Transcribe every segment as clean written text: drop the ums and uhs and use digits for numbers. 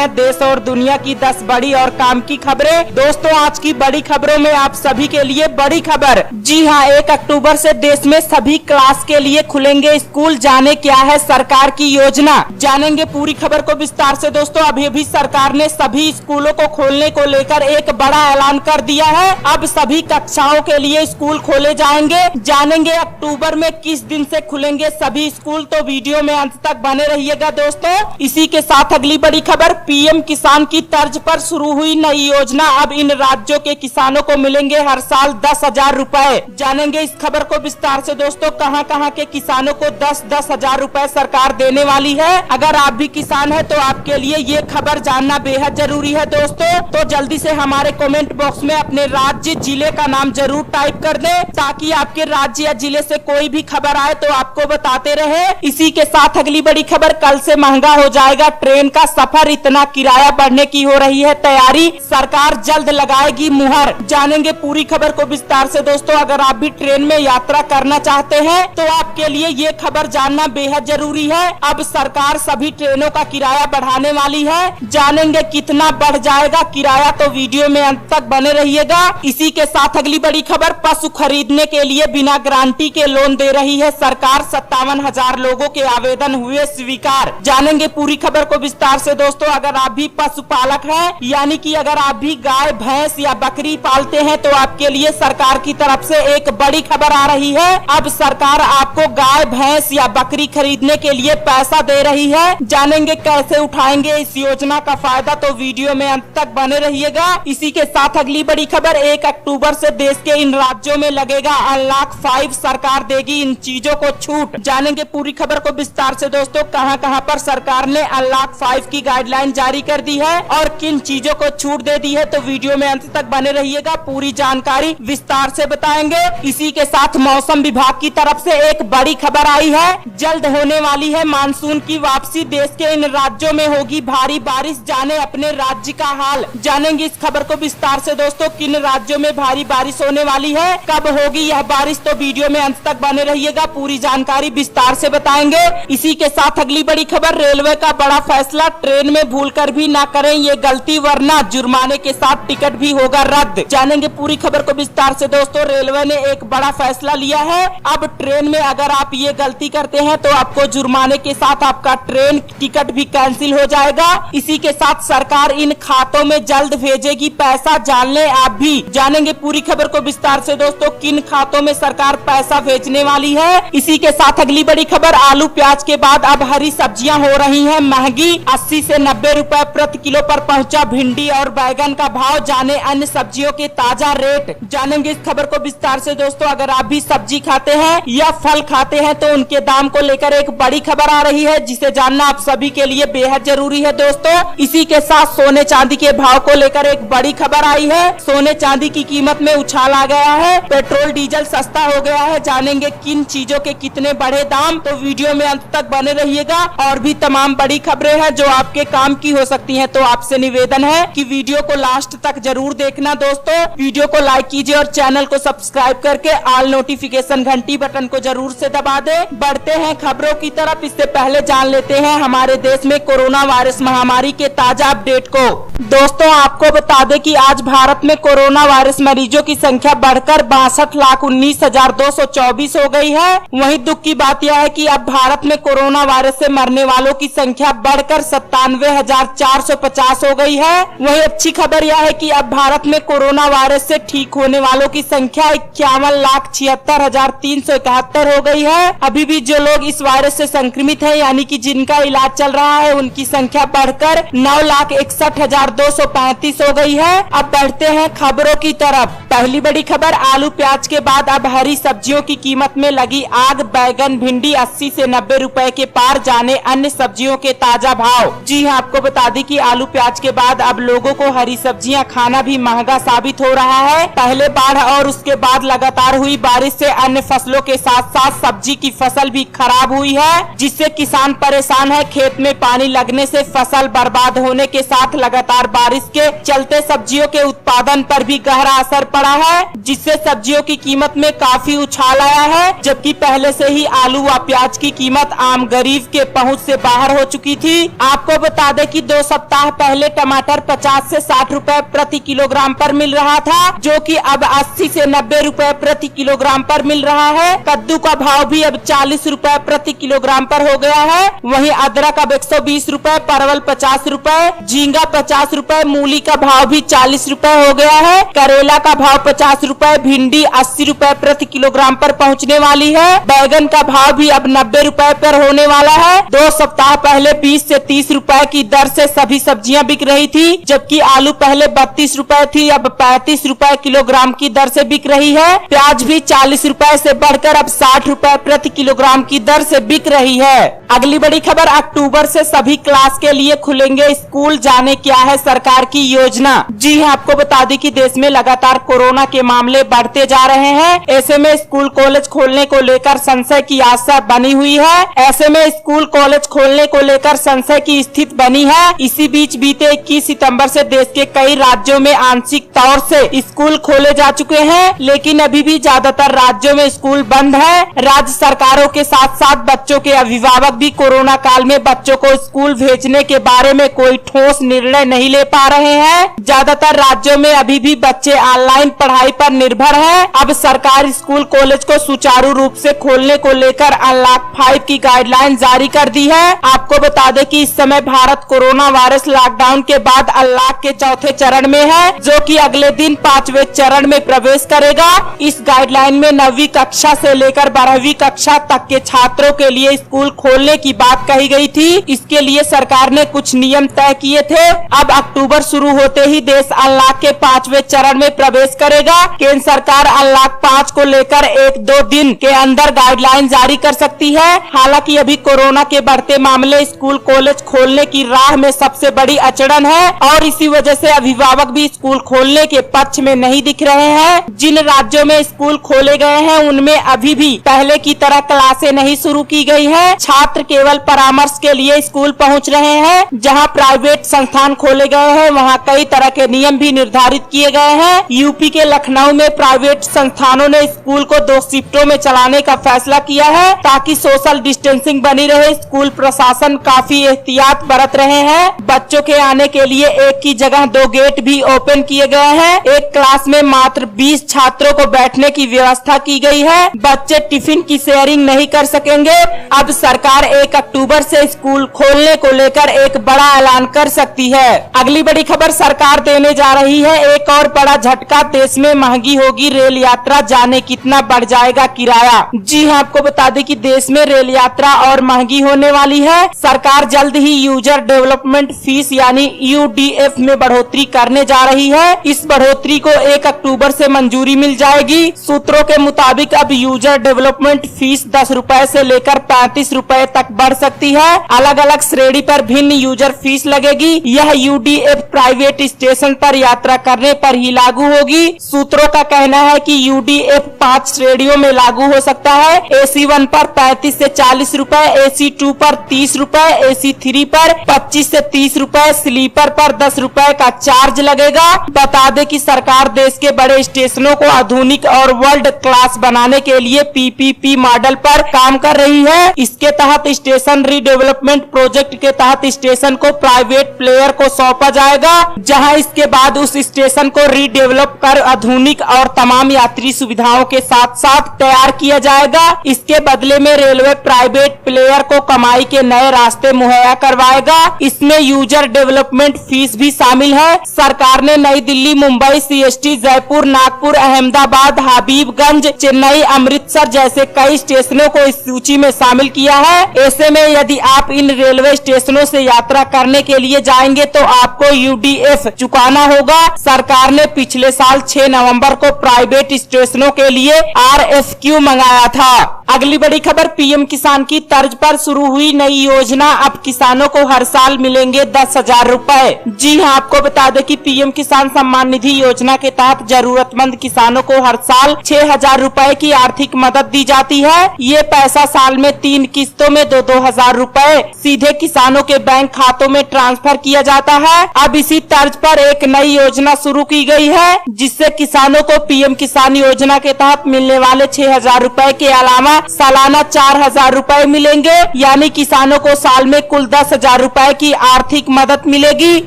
हैं देश और दुनिया की 10 बड़ी और काम की खबरें। दोस्तों, आज की बड़ी खबरों में आप सभी के लिए बड़ी खबर। जी हां, 1 अक्टूबर से देश में सभी क्लास के लिए खुलेंगे स्कूल। जाने क्या है सरकार की योजना, जानेंगे पूरी खबर को विस्तार से। दोस्तों, अभी सरकार ने सभी स्कूलों को खोलने को लेकर एक बड़ा ऐलान कर दिया है। अब सभी कक्षाओं के लिए स्कूल खोले जाएंगे। जानेंगे अक्टूबर में किस दिन से खुलेंगे सभी स्कूल, तो वीडियो में अंत तक बने रहिएगा। दोस्तों, इसी के साथ अगली बड़ी खबर, पीएम किसान की तर्ज पर शुरू हुई नई योजना। अब इन राज्यों के किसानों को मिलेंगे हर साल 10,000 रुपए। जानेंगे इस खबर को विस्तार से। दोस्तों, कहां के किसानों को 10-10 हजार रुपए सरकार देने वाली है। अगर आप भी किसान है तो आपके लिए ये खबर जानना बेहद जरूरी है। दोस्तों, तो जल्दी से हमारे कमेंट बॉक्स में अपने राज्य जिले का नाम जरूर टाइप कर दें, ताकि आपके राज्य या जिले से कोई भी खबर आए तो आपको बताते रहे। इसी के साथ अगली बड़ी खबर, कल से महंगा हो जाएगा ट्रेन का सफर, इतना किराया बढ़ने की हो रही है तैयारी, सरकार जल्द लगाएगी मुहर। जानेंगे पूरी खबर को विस्तार से। दोस्तों, अगर आप भी ट्रेन में यात्रा करना चाहते हैं तो आपके लिए ये खबर जानना बेहद जरूरी है। अब सरकार सभी ट्रेनों का किराया बढ़ाने वाली है। जानेंगे कितना बढ़ जाएगा किराया, तो वीडियो में अंत तक बने रहिएगा। इसी के साथ अगली बड़ी खबर, पशु खरीदने के लिए बिना गारंटी के लोन दे रही है सरकार, 57,000 लोगों के आवेदन हुए स्वीकार। जानेंगे पूरी खबर को विस्तार से। दोस्तों, अगर आप भी पशुपालक हैं, यानी कि अगर आप भी गाय, भैंस या बकरी पालते हैं, तो आपके लिए सरकार की तरफ से एक बड़ी खबर आ रही है। अब सरकार आपको गाय, भैंस या बकरी खरीदने के लिए पैसा दे रही है। जानेंगे कैसे उठाएंगे इस योजना का फायदा, तो वीडियो में अंत तक बने रहिएगा। इसी के साथ अगली बड़ी खबर, 1 अक्टूबर से देश के इन राज्यों में लगेगा अनलॉक 5, सरकार देगी इन चीजों को छूट। जानेंगे पूरी खबर को विस्तार से। दोस्तों, कहां पर सरकार ने अनलॉक 5 की गाइडलाइन जारी कर दी है और किन चीजों को छूट दे दी है, तो वीडियो में अंत तक बने रहिएगा, पूरी जानकारी विस्तार से बताएंगे। इसी के साथ मौसम विभाग की तरफ से एक बड़ी खबर आई है, जल्द होने वाली है मानसून की वापसी, देश के इन राज्यों में होगी भारी बारिश, जाने अपने राज्य का हाल। जानेंगे इस खबर को विस्तार से। दोस्तों, किन राज्यों में भारी बारिश होने वाली है, कब होगी यह बारिश, तो वीडियो में अंत तक बने रहिएगा, पूरी जानकारी विस्तार से बताएंगे। इसी के साथ अगली बड़ी खबर, रेलवे का बड़ा फैसला, ट्रेन में भूलकर भी ना करें ये गलती, वरना जुर्माने के साथ टिकट भी होगा रद्द। जानेंगे पूरी खबर को विस्तार से। दोस्तों, रेलवे ने एक बड़ा फैसला लिया है। अब ट्रेन में अगर आप ये गलती करते हैं तो आपको जुर्माने के साथ आपका ट्रेन टिकट भी कैंसिल हो जाएगा। इसी के साथ सरकार इन खातों में जल्द भेजेगी पैसा, जान लें आप भी। जानेंगे पूरी खबर को विस्तार से। दोस्तों, किन खातों में सरकार पैसा भेजने वाली है। इसी के साथ अगली बड़ी खबर, आलू प्याज के बाद अब हरी सब्जियां हो रही हैं महंगी, 80 से 90 रुपए प्रति किलो पर पहुंचा भिंडी और बैगन का भाव, जाने अन्य सब्जियों के ताजा रेट। जानेंगे इस खबर को विस्तार से। दोस्तों, अगर आप भी सब्जी खाते हैं या फल खाते हैं तो उनके दाम को लेकर एक बड़ी खबर आ रही है, जिसे जानना आप सभी के लिए बेहद जरूरी है। दोस्तों, इसी के साथ सोने चांदी के भाव को लेकर एक बड़ी खबर आई है। सोने चांदी की कीमत में उछाल आ गया है, पेट्रोल डीजल सस्ता हो गया है। जानेंगे किन चीजों के कितने बढ़े दाम, तो वीडियो में अंत तक बने रहिएगा। और भी तमाम बड़ी खबरें हैं जो आपके काम की हो सकती हैं, तो आपसे निवेदन है कि वीडियो को लास्ट तक जरूर देखना। दोस्तों, वीडियो को लाइक कीजिए और चैनल को सब्सक्राइब करके ऑल नोटिफिकेशन घंटी बटन को जरूर से दबा दें। बढ़ते हैं खबरों की तरफ, इससे पहले जान लेते हैं हमारे देश में कोरोना वायरस महामारी के ताजा अपडेट को। दोस्तों, आपको बता दें कि आज भारत में कोरोना वायरस मरीजों की संख्या बढ़कर 62,19,224 हो गई है। वहीं दुख की बात यह है कि अब भारत में कोरोना वायरस से मरने वालों की संख्या बढ़कर 97,450 हो गई है। वहीं अच्छी खबर यह है कि अब भारत में कोरोना वायरस से ठीक होने वालों की संख्या 51,76,371 हो गई है। अभी भी जो लोग इस वायरस से संक्रमित हैं, यानी कि जिनका इलाज चल रहा है, उनकी संख्या बढ़कर 9,61,235 हो गई है। अब बढ़ते हैं खबरों की तरफ। पहली बड़ी खबर, आलू प्याज के बाद अब हरी सब्जियों की कीमत में लगी आग, बैगन, भिंडी 80 से 90 रुपए के पार, जाने अन्य सब्जियों के ताजा भाव। जी हां, आपको बता दें कि आलू प्याज के बाद अब लोगों को हरी सब्जियां खाना भी महंगा साबित हो रहा है। पहले बाढ़ और उसके बाद लगातार हुई बारिश से अन्य फसलों के साथ साथ सब्जी की फसल भी खराब हुई है, जिससे किसान परेशान है। खेत में पानी लगने से फसल बर्बाद होने के साथ लगातार बारिश के चलते सब्जियों के उत्पादन पर भी गहरा असर पड़ा है, जिससे सब्जियों की कीमत में काफी उछाल आया है। जबकि पहले से ही आलू व प्याज की कीमत आम गरीब के पहुंच से बाहर हो चुकी थी। आपको बता दें कि 2 सप्ताह पहले टमाटर 50 से 60 रुपए प्रति किलोग्राम पर मिल रहा था, जो कि अब 80 से 90 रुपए प्रति किलोग्राम पर मिल रहा है। कद्दू का भाव भी अब 40 रुपए प्रति किलोग्राम पर हो गया है। वहीं अदरक अब 120 रुपए, परवल 50 रुपए, झींगा 50 रुपए, मूली का भाव भी 40 रुपए हो गया है। करेला का भाव 50 रुपए, भिंडी 80 रुपए प्रति किलोग्राम पर पहुंचने वाली है। बैगन का भाव भी अब 90 रुपए पर होने वाला है। 2 सप्ताह पहले 20 से 30 रुपए की दर से सभी सब्जियां बिक रही थी, जबकि आलू पहले 32 रुपए थी, अब 35 रुपए किलोग्राम की दर से बिक रही है। प्याज भी 40 रुपए से बढ़कर अब 60 रुपए प्रति किलोग्राम की दर से बिक रही है। अगली बड़ी खबर, अक्टूबर से सभी क्लास के लिए खुलेंगे स्कूल, जाने क्या है सरकार की योजना। जी हाँ, आपको बता दें कि देश में लगातार कोरोना के मामले बढ़ते जा रहे हैं। ऐसे में स्कूल कॉलेज खोलने को लेकर संशय की आशा बनी हुई है। ऐसे में स्कूल कॉलेज खोलने को लेकर संशय की स्थिति बनी है। इसी बीच बीते 21 सितंबर से देश के कई राज्यों में आंशिक तौर से स्कूल खोले जा चुके हैं, लेकिन अभी भी ज्यादातर राज्यों में स्कूल बंद है। राज्य सरकारों के साथ साथ बच्चों के अभिभावक भी कोरोना काल में बच्चों को स्कूल भेजने के बारे में कोई ठोस निर्णय नहीं ले पा रहे हैं। ज्यादातर राज्यों में अभी भी बच्चे ऑनलाइन पढ़ाई पर निर्भर हैं। अब सरकार स्कूल कॉलेज को सुचारू रूप से खोलने को लेकर अनलॉक 5 की गाइडलाइन जारी कर दी है। आपको बता दें कि इस समय भारत कोरोना वायरस लॉकडाउन के बाद अनलॉक के चौथे चरण में है, जो कि अगले दिन 5वें चरण में प्रवेश करेगा। इस गाइडलाइन में 9वीं कक्षा से लेकर 12वीं कक्षा तक के छात्रों के लिए स्कूल खोलने की बात कही गई थी। इसके लिए सरकार ने कुछ नियम तय किए थे। अब अक्टूबर शुरू होते ही देश अनलॉक के 5वें चरण में प्रवेश करेगा। केंद्र सरकार अनलॉक 5 को लेकर 1-2 दिन के अंदर गाइडलाइन जारी कर सकती है। हालांकि अभी कोरोना के बढ़ते मामले स्कूल कॉलेज खोलने की राह में सबसे बड़ी अड़चन है और इसी वजह से अभिभावक भी स्कूल खोलने के पक्ष में नहीं दिख रहे हैं। जिन राज्यों में स्कूल खोले गए हैं उनमें अभी भी पहले की तरह क्लासें नहीं शुरू की गई हैं। छात्र केवल परामर्श के लिए स्कूल पहुंच रहे हैं। जहां प्राइवेट संस्थान खोले गए हैं वहां कई तरह के नियम भी निर्धारित किए गए हैं। यूपी के लखनऊ में प्राइवेट संस्थानों ने स्कूल को 2 शिफ्टों में चलाने का फैसला किया है ताकि सोशल डिस्टेंसिंग बनी रहे। स्कूल प्रशासन काफी एहतियात बरत रहे हैं। बच्चों के आने के लिए एक की जगह 2 गेट भी ओपन किए गए हैं। एक क्लास में मात्र 20 छात्रों को बैठने की व्यवस्था की गई है। बच्चे टिफिन की शेयरिंग नहीं कर सकेंगे। अब सरकार 1 अक्टूबर से स्कूल खोलने को लेकर एक बड़ा ऐलान कर सकती है। अगली बड़ी खबर, सरकार देने जा रही है एक और बड़ा झटका। देश में महंगी होगी रेल यात्रा, जाने कितना बढ़ जाएगा किराया। जी हाँ, आपको बता दें कि देश में रेल यात्रा और महंगी होने वाली है। सरकार जल्द ही यूजर डेवलपमेंट फीस यानी UDF में बढ़ोतरी करने जा रही है। इस बढ़ोतरी को 1 अक्टूबर से मंजूरी मिल जाएगी। सूत्रों के मुताबिक अब यूजर डेवलपमेंट फीस 10 रुपए से लेकर 35 रुपए तक बढ़ सकती है। अलग अलग श्रेणी पर भिन्न यूजर फीस लगेगी। यह UDF प्राइवेट स्टेशन पर यात्रा करने पर ही लागू होगी। सूत्रों का कहना है कि UDF 5 श्रेणियों में लागू हो सकता है। AC1 पर 35 से 40 रुपए, AC2 पर 30 रुपए, AC3 पर 25 से 30 रुपए, स्लीपर पर 10 रुपए का चार्ज लगेगा। बता दें कि सरकार देश के बड़े स्टेशनों को आधुनिक और वर्ल्ड क्लास बनाने के लिए PPP मॉडल पर काम कर रही है। इसके तहत स्टेशन रीडेवलपमेंट प्रोजेक्ट के तहत स्टेशन को प्राइवेट प्लेयर को सौंपा जाएगा, जहां इसके बाद उस स्टेशन को रीडेवलप कर आधुनिक और तमाम यात्री सुविधाओं के साथ साथ तैयार किया जाएगा। इसके बदले में रेलवे प्राइवेट प्लेयर को कमाई के नए रास्ते मुहैया करवाएगा। इसमें यूजर डेवलपमेंट फीस भी शामिल है। सरकार ने नई दिल्ली, मुंबई, CST, जयपुर, नागपुर, अहमदाबाद, हबीबगंज, चेन्नई, अमृतसर जैसे कई स्टेशनों को इस सूची में शामिल किया है। ऐसे में यदि आप इन रेलवे स्टेशनों से यात्रा करने के लिए जाएंगे तो आपको UDF चुकाना होगा। सरकार ने पिछले साल 6 नवंबर को प्राइवेट स्टेशनों के लिए RFQ मंगाया था। अगली बड़ी खबर, PM किसान की तर्ज पर शुरू हुई नई योजना। अब किसानों को हर साल मिलेंगे 10,000 रुपए। जी हाँ, आपको बता दें कि PM किसान सम्मान निधि योजना के तहत जरूरतमंद किसानों को हर साल 6,000 रुपए की आर्थिक मदद दी जाती है। ये पैसा साल में 3 किस्तों में 2-2 रुपए सीधे किसानों के बैंक खातों में ट्रांसफर किया जाता है। अब इसी तर्ज पर एक नई योजना शुरू की गई है, जिससे किसानों को PM किसान योजना के तहत मिलने वाले 6,000 रुपए के अलावा सालाना 4,000 रुपए मिलेंगे, यानी किसानों को साल में कुल 10,000 रुपए की आर्थिक मदद मिलेगी।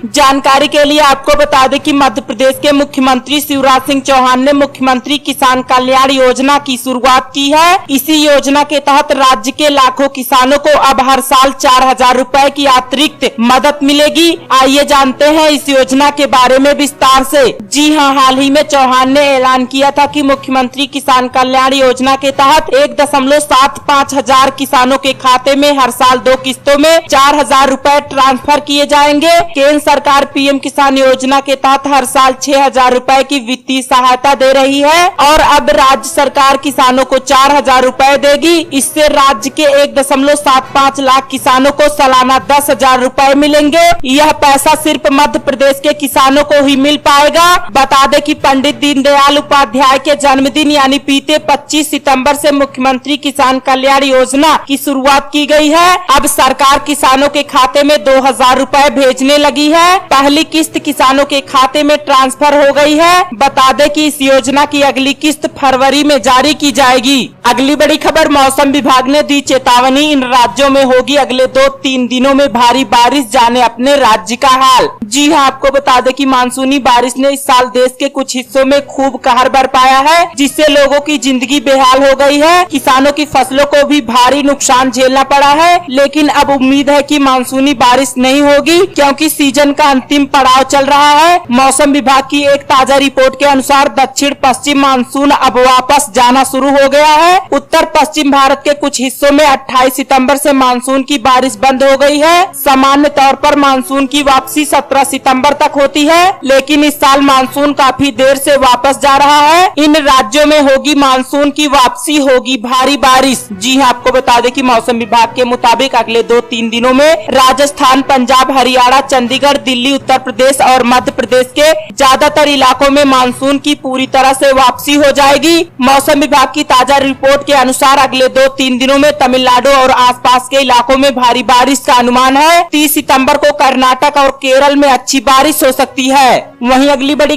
जानकारी के लिए आपको बता दें कि मध्य प्रदेश के मुख्यमंत्री शिवराज सिंह चौहान ने मुख्यमंत्री किसान कल्याण योजना की शुरुआत की है। इसी योजना के तहत राज्य के लाखों किसानों को अब हर साल 4,000 रुपए की अतिरिक्त मदद मिलेगी। आइए जानते हैं इस योजना के बारे में विस्तार से। जी हां, हाल ही में चौहान ने ऐलान किया था कि मुख्यमंत्री किसान कल्याण योजना के तहत 1.75 हजार किसानों के खाते में हर साल 2 किस्तों में 4,000 रुपए ट्रांसफर किए जाएंगे। केंद्र सरकार पीएम किसान योजना के तहत हर साल 6,000 रुपए की वित्तीय सहायता दे रही है और अब राज्य सरकार किसानों को 4,000 रुपए देगी। इससे राज्य के 1.75 लाख किसानों को सालाना 10,000 रुपए मिलेंगे। यह पैसा सिर्फ मध्य प्रदेश के किसानों को ही मिल पाएगा। बता दें कि पंडित दीनदयाल उपाध्याय के जन्मदिन यानी बीते 25 सितंबर से मुख्यमंत्री किसान कल्याण योजना की शुरुआत की गई है। अब सरकार किसानों के खाते में 2,000 रुपए भेजने लगी है। पहली किस्त किसानों के खाते में ट्रांसफर हो गई है। बता दें कि इस योजना की अगली किस्त फरवरी में जारी की जाएगी। अगली बड़ी खबर, मौसम विभाग ने दी चेतावनी, इन राज्यों में होगी अगले 2-3 दिनों में भारी बारिश, जाने अपने राज्य का हाल। जी हां, आपको बता दें कि मानसूनी बारिश ने इस साल देश के कुछ हिस्सों में खूब कहर बरपाया है, जिससे लोगों की जिंदगी बेहाल हो गई है। किसानों की फसलों को भी भारी नुकसान झेलना पड़ा है, लेकिन अब उम्मीद है कि मानसूनी बारिश नहीं होगी, क्योंकि सीजन का अंतिम पड़ाव चल रहा है। मौसम विभाग की एक ताजा रिपोर्ट के अनुसार दक्षिण पश्चिम मानसून अब वापस जाना शुरू हो गया है। उत्तर पश्चिम भारत के कुछ हिस्सों में 28 सितंबर से मानसून की बारिश बंद हो गई है। सामान्य तौर पर मानसून की वापसी 17 सितंबर तक होती है, लेकिन इस साल मानसून काफी देर से वापस जा रहा है। इन राज्यों में होगी मानसून की वापसी, होगी भारी बारिश। जी हां, आपको बता दें कि मौसम विभाग के मुताबिक अगले 2-3 दिनों में राजस्थान, पंजाब, हरियाणा, चंडीगढ़, दिल्ली, उत्तर प्रदेश और मध्य प्रदेश के ज्यादातर इलाकों में मानसून की पूरी तरह से वापसी हो जाएगी। मौसम विभाग की ताजा रिपोर्ट के अनुसार अगले 2-3 दिनों में तमिलनाडु और आसपास के इलाकों में भारी बारिश का अनुमान है। 30 सितंबर को कर्नाटक और केरल में अच्छी बारिश हो सकती है। वहीं अगली बड़ी